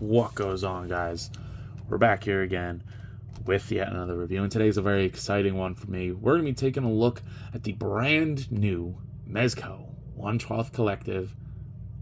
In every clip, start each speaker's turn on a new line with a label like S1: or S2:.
S1: What goes on, guys? We're back here again with yet another review, and today's a very exciting one for me. We're going to be taking a look at the brand new Mezco 1/12 Collective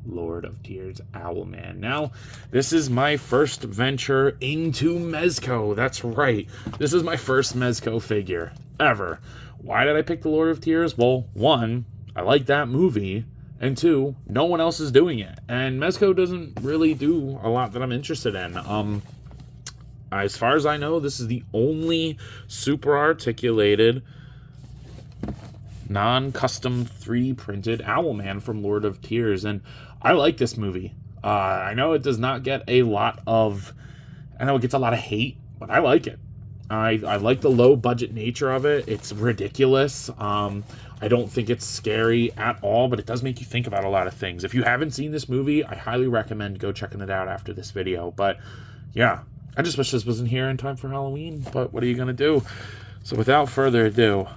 S1: Lord of Tears Owlman. Now, this is my first venture into Mezco. That's right. This is my first Mezco figure ever. Why did I pick the Lord of Tears? Well, one, I like that movie. And two, no one else is doing it. And Mezco doesn't really do a lot that I'm interested in. As far as I know, this is the only super articulated, non-custom 3D printed Owlman from Lord of Tears. And I like this movie. I know it does not get a lot of... I know it gets a lot of hate, but I like it. I like the low budget nature of it. It's ridiculous. I don't think it's scary at all, but it does make you think about a lot of things. If you haven't seen this movie, I highly recommend go checking it out after this video. But yeah, I just wish this wasn't here in time for Halloween, but what are you going to do? So without further ado,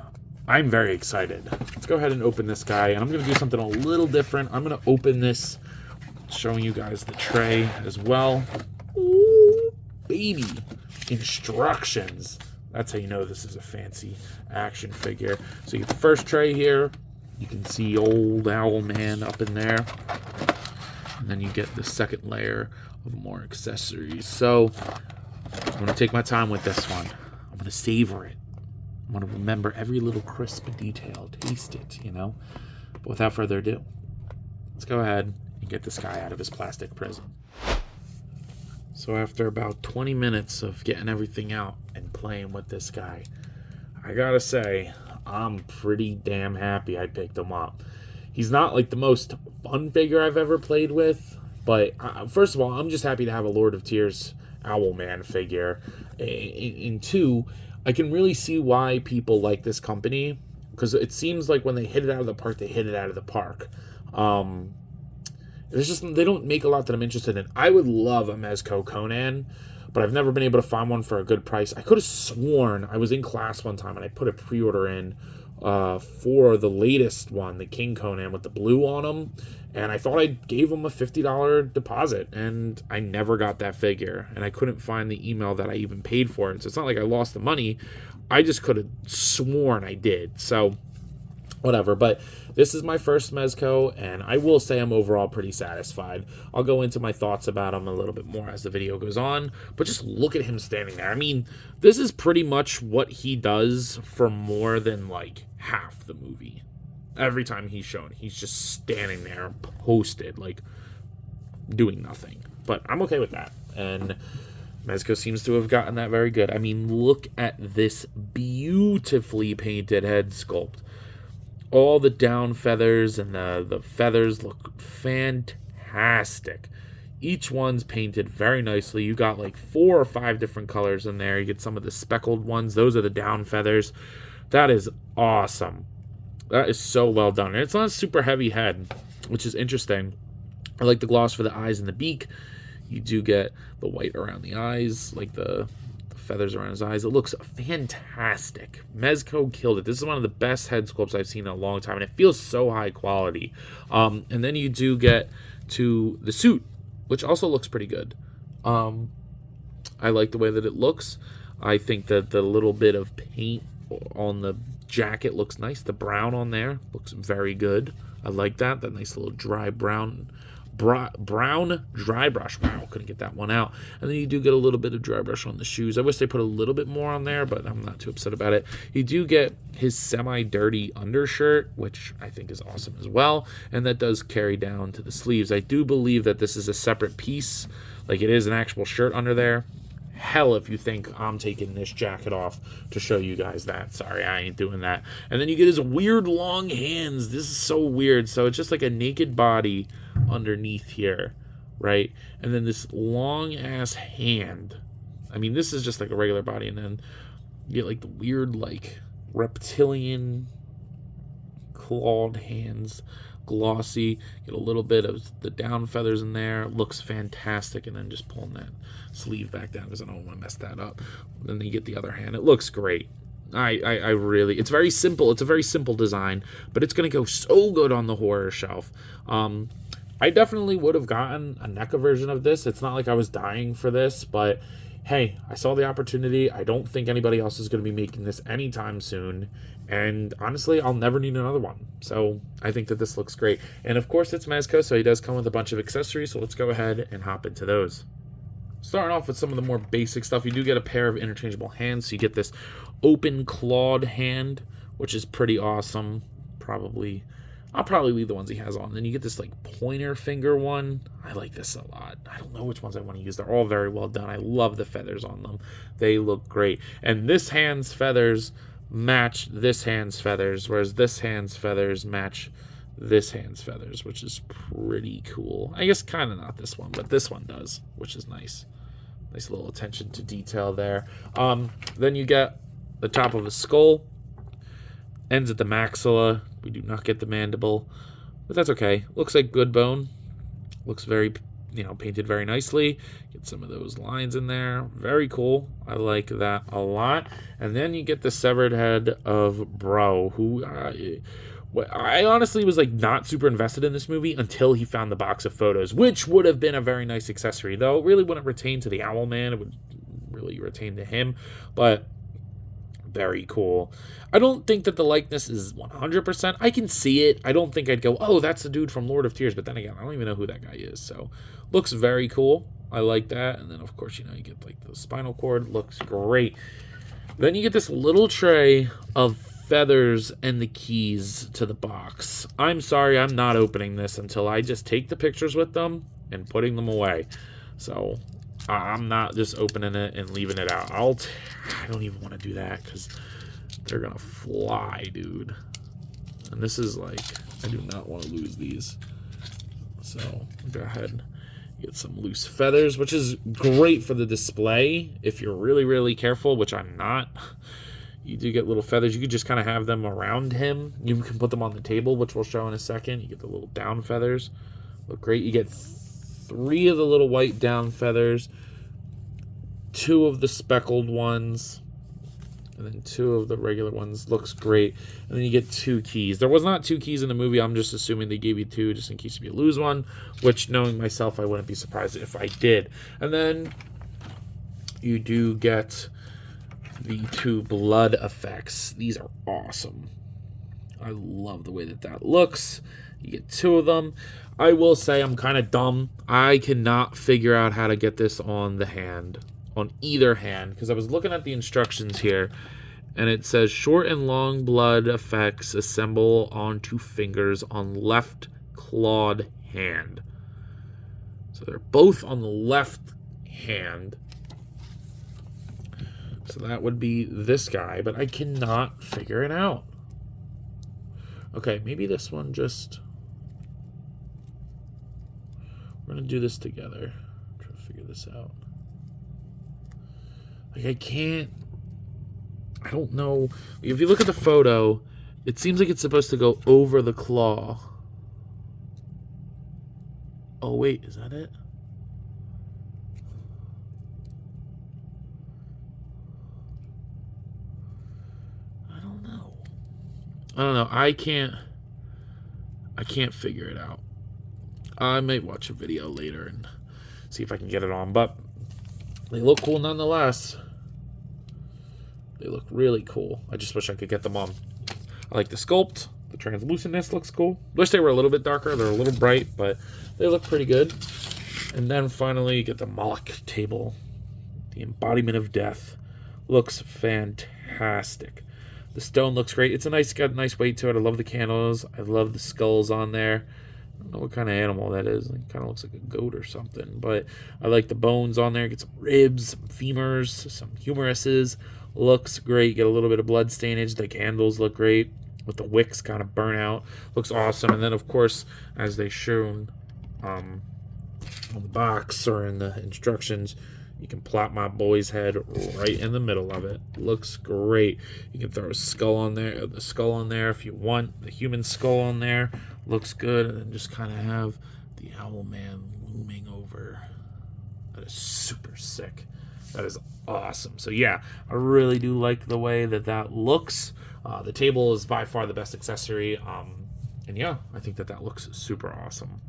S1: I'm very excited. Let's go ahead and open this guy, and I'm going to do something a little different. I'm going to open this, showing you guys the tray as well. Ooh, baby. Instructions. That's how you know this is a fancy action figure. So you get the first tray here. You can see old Owlman up in there. And then you get the second layer of more accessories. So I'm going to take my time with this one. I'm going to savor it. I'm going to remember every little crisp detail. Taste it, you know. But without further ado, let's go ahead and get this guy out of his plastic prison. So after about 20 minutes of getting everything out and playing with this guy, I gotta say, I'm pretty damn happy I picked him up. He's not like the most fun figure I've ever played with, but first of all, I'm just happy to have a Lord of Tears Owlman figure. And two, I can really see why people like this company, because it seems like when they hit it out of the park, they hit it out of the park. There's just, they don't make a lot that I'm interested in. I would love a Mezco Conan, but I've never been able to find one for a good price. I could have sworn I was in class one time and I put a pre-order in for the latest one, the King Conan with the blue on him, and I thought I gave him a $50 deposit, and I never got that figure, and I couldn't find the email that I even paid for it. So it's not like I lost the money. I just could have sworn I did. So whatever, but this is my first Mezco, and I will say I'm overall pretty satisfied. I'll go into my thoughts about him a little bit more as the video goes on, but just look at him standing there. I mean, this is pretty much what he does for more than, like, half the movie. Every time he's shown, he's just standing there, posted, like, doing nothing. But I'm okay with that, and Mezco seems to have gotten that very good. I mean, look at this beautifully painted head sculpt. All the down feathers and the feathers look fantastic. Each one's painted very nicely. You got like 4 or 5 different colors in there. You get some of the speckled ones. Those are the down feathers. That is awesome. That is so well done. And it's not a super heavy head, which is interesting. I like the gloss for the eyes and the beak. You do get the white around the eyes, like the feathers around his eyes. It looks fantastic. Mezco killed it. This is one of the best head sculpts I've seen in a long time, and it feels so high quality. And then you do get to the suit, which also looks pretty good. I like the way that it looks. I think that the little bit of paint on the jacket looks nice. The brown on there looks very good. I like that. That nice little dry brown dry brush. Wow, couldn't get that one out. And then you do get a little bit of dry brush on the shoes. I wish they put a little bit more on there, but I'm not too upset about it. You do get his semi-dirty undershirt, which I think is awesome as well, and that does carry down to the sleeves. I do believe that this is a separate piece, like it is an actual shirt under there. Hell, if you think I'm taking this jacket off to show you guys that. Sorry, I ain't doing that. And then you get his weird long hands. This is so weird. So it's just like a naked body underneath here, right? And then this long ass hand. I mean, this is just like a regular body, and then you get like the weird like reptilian clawed hands, glossy. Get a little bit of the down feathers in there. Looks fantastic. And then just pulling that sleeve back down because I don't want to mess that up. Then you get the other hand. It looks great. I really, it's very simple. It's a very simple design, but it's going to go so good on the horror shelf. I definitely would have gotten a NECA version of this. It's not like I was dying for this, but hey, I saw the opportunity. I don't think anybody else is going to be making this anytime soon. And honestly, I'll never need another one. So I think that this looks great. And of course, it's Mezco, so he does come with a bunch of accessories. So let's go ahead and hop into those. Starting off with some of the more basic stuff, you do get a pair of interchangeable hands. So you get this open clawed hand, which is pretty awesome. I'll probably leave the ones he has on. Then you get this like pointer finger one. I like this a lot. I don't know which ones I want to use. They're all very well done. I love the feathers on them. They look great. And this hand's feathers match this hand's feathers, whereas this hand's feathers match this hand's feathers, which is pretty cool. I guess kind of not this one, but this one does, which is nice. Nice little attention to detail there. Then you get the top of a skull. Ends at the maxilla. We do not get the mandible, but that's okay. Looks like good bone. Looks very, painted very nicely. Get some of those lines in there. Very cool. I like that a lot. And then you get the severed head of Bro, who I honestly was like not super invested in this movie until he found the box of photos, which would have been a very nice accessory, though it really wouldn't retain to the Owlman. It would really retain to him, but very cool. I don't think that the likeness is 100%. I can see it. I don't think I'd go, oh, that's the dude from Lord of Tears. But then again, I don't even know who that guy is. So looks very cool. I like that. And then, of course, you get like the spinal cord. Looks great. Then you get this little tray of feathers and the keys to the box. I'm sorry, I'm not opening this until I just take the pictures with them and putting them away. So I'm not just opening it and leaving it out. I don't even want to do that because they're going to fly, dude. And this is like, I do not want to lose these. So go ahead and get some loose feathers, which is great for the display if you're really, really careful, which I'm not. You do get little feathers. You could just kind of have them around him. You can put them on the table, which we'll show in a second. You get the little down feathers. Look great. You get 3 of the little white down feathers, 2 of the speckled ones, and then 2 of the regular ones. Looks great. And then you get 2 keys. There was not 2 keys in the movie. I'm just assuming they gave you 2 just in case you lose one, which, knowing myself, I wouldn't be surprised if I did. And then you do get the 2 blood effects. These are awesome. I love the way that looks. You get 2 of them. I will say I'm kind of dumb. I cannot figure out how to get this on the hand, on either hand, because I was looking at the instructions here, and it says short and long blood effects assemble onto fingers on left clawed hand. So they're both on the left hand. So that would be this guy, but I cannot figure it out. Okay, maybe this one just... We're going to do this together. Try to figure this out. Like, I don't know. If you look at the photo, it seems like it's supposed to go over the claw. Oh, wait, is that it? I don't know. I can't figure it out. I might watch a video later and see if I can get it on, but they look cool nonetheless. They look really cool. I just wish I could get them on. I like the sculpt. The translucentness looks cool. Wish they were a little bit darker. They're a little bright, but they look pretty good. And then finally you get the Moloch table. The embodiment of death. Looks fantastic. The stone looks great. It's got a nice weight to it. I love the candles. I love the skulls on there. I don't know what kind of animal that is. It kind of looks like a goat or something. But I like the bones on there. Get some ribs, some femurs, some humeruses. Looks great. Get a little bit of blood stainage. The candles look great with the wicks kind of burn out. Looks awesome. And then, of course, as they shown on the box or in the instructions, you can plop my boy's head right in the middle of it. Looks great. You can throw a skull on there, the skull on there if you want. The human skull on there looks good. And then just kind of have the Owlman looming over. That is super sick. That is awesome. So yeah, I really do like the way that looks. The table is by far the best accessory. And yeah, I think that looks super awesome.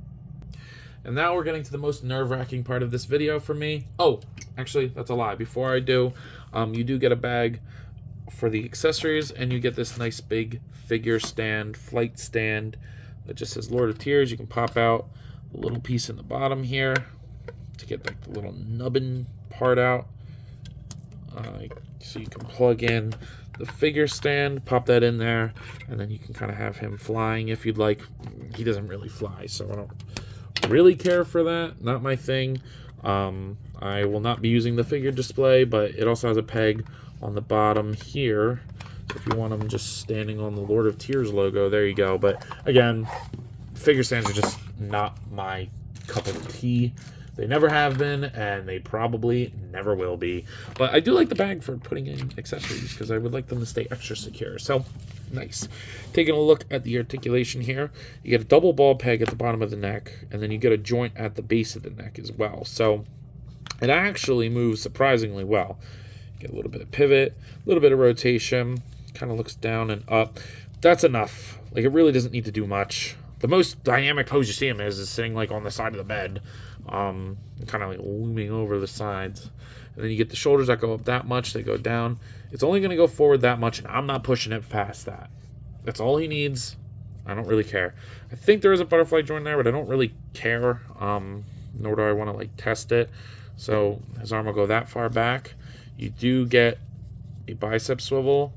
S1: And now we're getting to the most nerve-wracking part of this video for me. Oh, actually, that's a lie. Before I do, you do get a bag for the accessories, and you get this nice big figure stand, flight stand, that just says Lord of Tears. You can pop out the little piece in the bottom here to get like the little nubbin part out. So you can plug in the figure stand, pop that in there, and then you can kind of have him flying if you'd like. He doesn't really fly, so I don't really care for that. Not my thing. I will not be using the figure display, but it also has a peg on the bottom here. So if you want him just standing on the Lord of Tears logo, there you go. But again, figure stands are just not my cup of tea. They never have been, and they probably never will be. But I do like the bag for putting in accessories because I would like them to stay extra secure. So, nice. Taking a look at the articulation here, you get a double ball peg at the bottom of the neck, and then you get a joint at the base of the neck as well. So, it actually moves surprisingly well. You get a little bit of pivot, a little bit of rotation, kind of looks down and up. That's enough. Like, it really doesn't need to do much. The most dynamic pose you see him is sitting like on the side of the bed, kind of like looming over the sides. And then you get the shoulders that go up that much, they go down. It's only going to go forward that much, and I'm not pushing it past that. That's all he needs. I don't really care. I think there is a butterfly joint there, but I don't really care, nor do I want to like test it. So his arm will go that far back. You do get a bicep swivel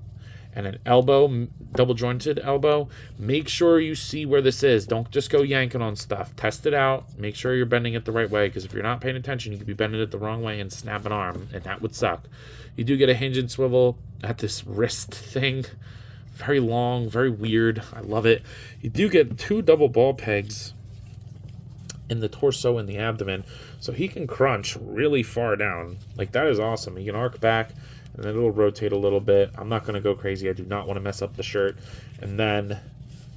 S1: and an elbow, double jointed elbow. Make sure you see where this is. Don't just go yanking on stuff. Test it out. Make sure you're bending it the right way, because if you're not paying attention, you could be bending it the wrong way and snap an arm, and that would suck. You do get a hinge and swivel at this wrist thing. Very long, very weird. I love it. You do get 2 double ball pegs in the torso and the abdomen, so he can crunch really far down. Like, that is awesome. He can arc back, and then it'll rotate a little bit. I'm not going to go crazy. I do not want to mess up the shirt. And then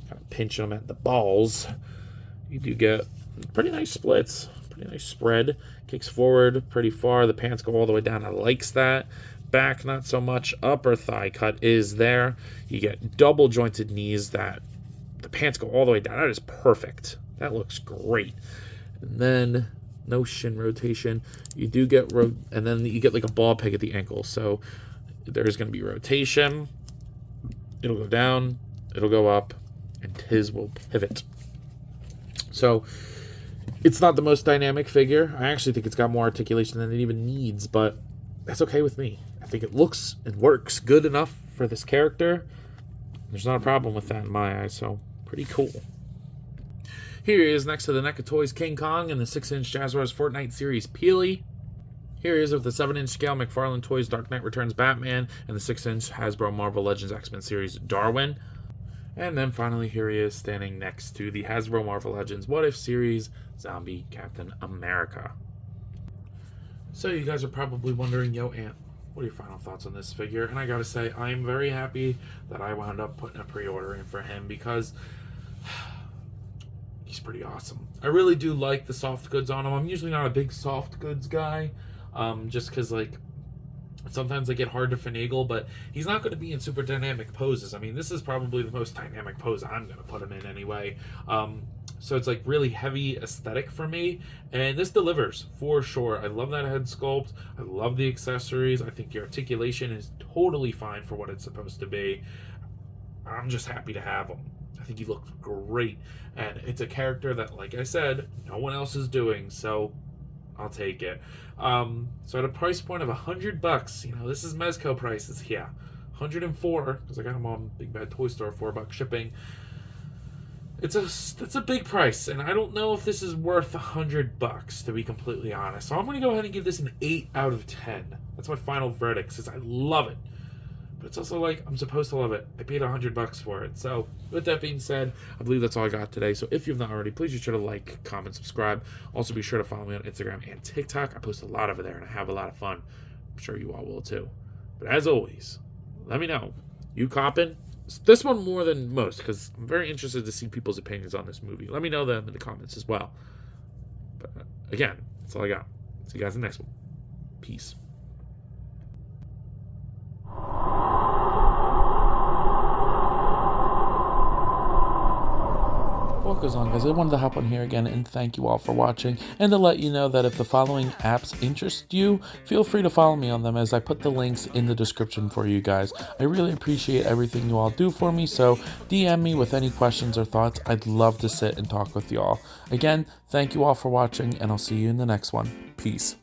S1: kind of pinch them at the balls. You do get pretty nice splits, pretty nice spread. Kicks forward pretty far. The pants go all the way down. I likes that. Back, not so much. Upper thigh cut is there. You get double jointed knees that the pants go all the way down. That is perfect. That looks great. And then no shin rotation. You do get and then you get like a ball peg at the ankle. So there's going to be rotation. It'll go down, it'll go up, and his will pivot. So it's not the most dynamic figure. I actually think it's got more articulation than it even needs, but that's okay with me. I think it looks and works good enough for this character. There's not a problem with that in my eyes, so pretty cool. Here he is next to the NECA Toys King Kong and the 6-inch Jazzwares Fortnite series Peely. Here he is with the 7-inch scale McFarlane Toys Dark Knight Returns Batman and the 6-inch Hasbro Marvel Legends X-Men series Darwin. And then finally here he is standing next to the Hasbro Marvel Legends What If series Zombie Captain America. So you guys are probably wondering, yo Ant, what are your final thoughts on this figure? And I gotta say, I'm very happy that I wound up putting a pre-order in for him, because he's pretty awesome. I really do like the soft goods on him. I'm usually not a big soft goods guy, just because like sometimes they get hard to finagle, but he's not going to be in super dynamic poses. I mean, this is probably the most dynamic pose I'm going to put him in anyway. So it's like really heavy aesthetic for me, and this delivers for sure. I love that head sculpt. I love the accessories. I think the articulation is totally fine for what it's supposed to be. I'm just happy to have him. I think he looks great, and it's a character that, like I said, no one else is doing, so I'll take it. So at a price point of $100, you know, this is Mezco prices, yeah, 104 because I got them on Big Bad Toy Store, $4 shipping. That's a big price, and I don't know if this is worth $100, to be completely honest. So I'm going to go ahead and give this an 8 out of 10. That's my final verdict, since I love it. But it's also like, I'm supposed to love it. I paid $100 for it. So with that being said, I believe that's all I got today. So if you've not already, please be sure to like, comment, subscribe. Also be sure to follow me on Instagram and TikTok. I post a lot over there, and I have a lot of fun. I'm sure you all will too. But as always, let me know. You coppin'? This one more than most, because I'm very interested to see people's opinions on this movie. Let me know them in the comments as well. But again, that's all I got. See you guys in the next one. Peace.
S2: goes on, guys, I wanted to hop on here again and thank you all for watching, and to let you know that if the following apps interest you, feel free to follow me on them, as I put the links in the description for you guys. I really appreciate everything you all do for me, so DM me with any questions or thoughts. I'd love to sit and talk with you all. Again, thank you all for watching, and I'll see you in the next one. Peace.